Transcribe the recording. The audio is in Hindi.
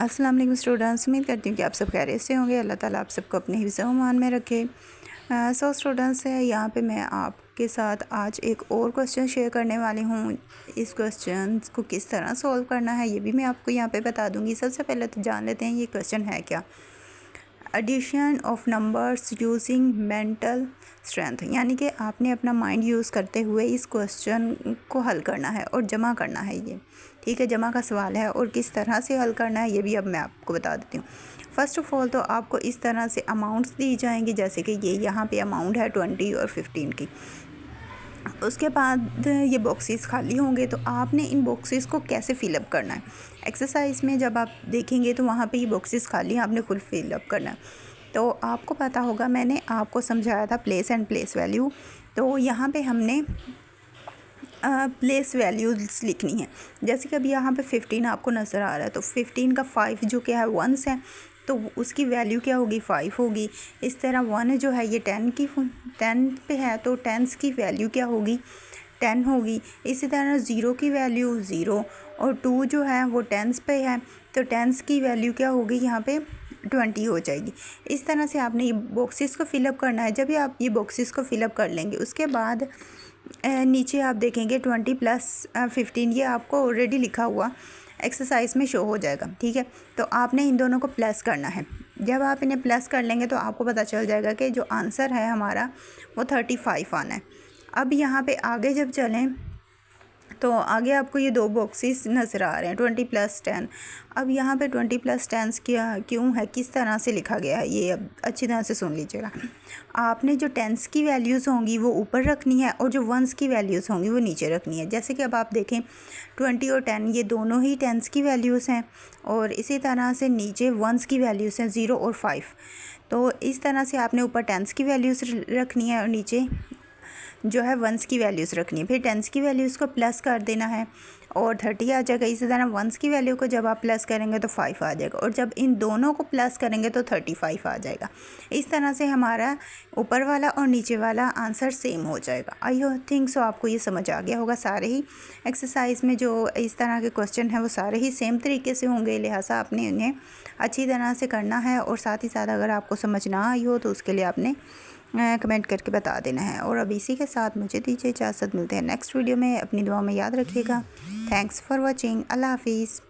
अस्सलाम वालेकुम स्टूडेंट्स, उम्मीद करती हूँ कि आप सब खैरियत से होंगे। अल्लाह ताला आप सबको अपने हिफ्ज़ मान में रखे। सो स्टूडेंट्स है, यहाँ पे मैं आपके साथ आज एक और क्वेश्चन शेयर करने वाली हूँ। इस क्वेश्चन को किस तरह सॉल्व करना है ये भी मैं आपको यहाँ पे बता दूँगी। सबसे पहले तो जान लेते हैं ये क्वेश्चन है क्या। Addition of numbers using mental strength, यानी कि आपने अपना माइंड यूज़ करते हुए इस क्वेश्चन को हल करना है और जमा करना है। ये ठीक है, जमा का सवाल है और किस तरह से हल करना है ये भी अब मैं आपको बता देती हूँ। फ़र्स्ट ऑफ़ ऑल तो आपको इस तरह से अमाउंट्स दी जाएंगी, जैसे कि ये यहाँ पे अमाउंट है 20 और 15 की। उसके बाद ये बॉक्सेस खाली होंगे, तो आपने इन बॉक्सेस को कैसे फ़िलअप करना है। एक्सरसाइज में जब आप देखेंगे तो वहाँ पे ये बॉक्सेस खाली हैं, आपने खुद फ़िलअप करना है। तो आपको पता होगा, मैंने आपको समझाया था प्लेस एंड प्लेस वैल्यू। तो यहाँ पे हमने प्लेस वैल्यूज़ लिखनी है। जैसे कि अभी यहाँ पे 15 आपको नज़र आ रहा है, तो 15 का 5 जो क्या है वंस है, तो उसकी वैल्यू क्या होगी 5 होगी। इस तरह 1 जो है ये 10 पे है, तो टेंस की वैल्यू क्या होगी 10 होगी। इसी तरह 0 की वैल्यू 0 और 2 जो है वो टेंस पे है, तो टेंस की वैल्यू क्या होगी यहाँ पे 20 हो जाएगी। इस तरह से आपने ये बॉक्सेस को फिलअप करना है। जब भी आप ये बॉक्सेस को फिलअप कर लेंगे, उसके बाद नीचे आप देखेंगे 20 + 15 ये आपको ऑलरेडी लिखा हुआ एक्सरसाइज में शो हो जाएगा। ठीक है, तो आपने इन दोनों को प्लस करना है। जब आप इन्हें प्लस कर लेंगे तो आपको पता चल जाएगा कि जो आंसर है हमारा वो 35 आना है। अब यहाँ पे आगे जब चलें तो आगे आपको ये दो बॉक्सेस नज़र आ रहे हैं 20 + 10। अब यहाँ पे 20 + 10 क्या क्यों है, किस तरह से लिखा गया है, ये अब अच्छी तरह से सुन लीजिएगा। आपने जो टेंस की वैल्यूज़ होंगी वो ऊपर रखनी है और जो वंस की वैल्यूज़ होंगी वो नीचे रखनी है। जैसे कि अब आप देखें 20 और 10 ये दोनों ही टेंस की वैल्यूज़ हैं, और इसी तरह से नीचे वंस की वैल्यूज़ हैं 0 और 5। तो इस तरह से आपने ऊपर टेंस की वैल्यूज़ रखनी है और नीचे जो है वंस की वैल्यूज़ रखनी है। फिर टेंस की वैल्यूज़ को प्लस कर देना है और 30 आ जाएगा। इसी तरह वंस की वैल्यू को जब आप प्लस करेंगे तो 5 आ जाएगा, और जब इन दोनों को प्लस करेंगे तो 35 आ जाएगा। इस तरह से हमारा ऊपर वाला और नीचे वाला आंसर सेम हो जाएगा। आई थिंक सो आपको ये समझ आ गया होगा। सारे ही एक्सरसाइज में जो इस तरह के क्वेश्चन हैं वो सारे ही सेम तरीके से होंगे, लिहाजा आपने उन्हें अच्छी तरह से करना है। और साथ ही साथ अगर आपको समझ ना आई हो तो उसके लिए आपने कमेंट करके बता देना है। और अब इसी के साथ मुझे दीजिए इजाज़त, मिलते हैं नेक्स्ट वीडियो में। अपनी दुआ में याद रखिएगा। Thanks for watching. अल्लाह हाफिज़।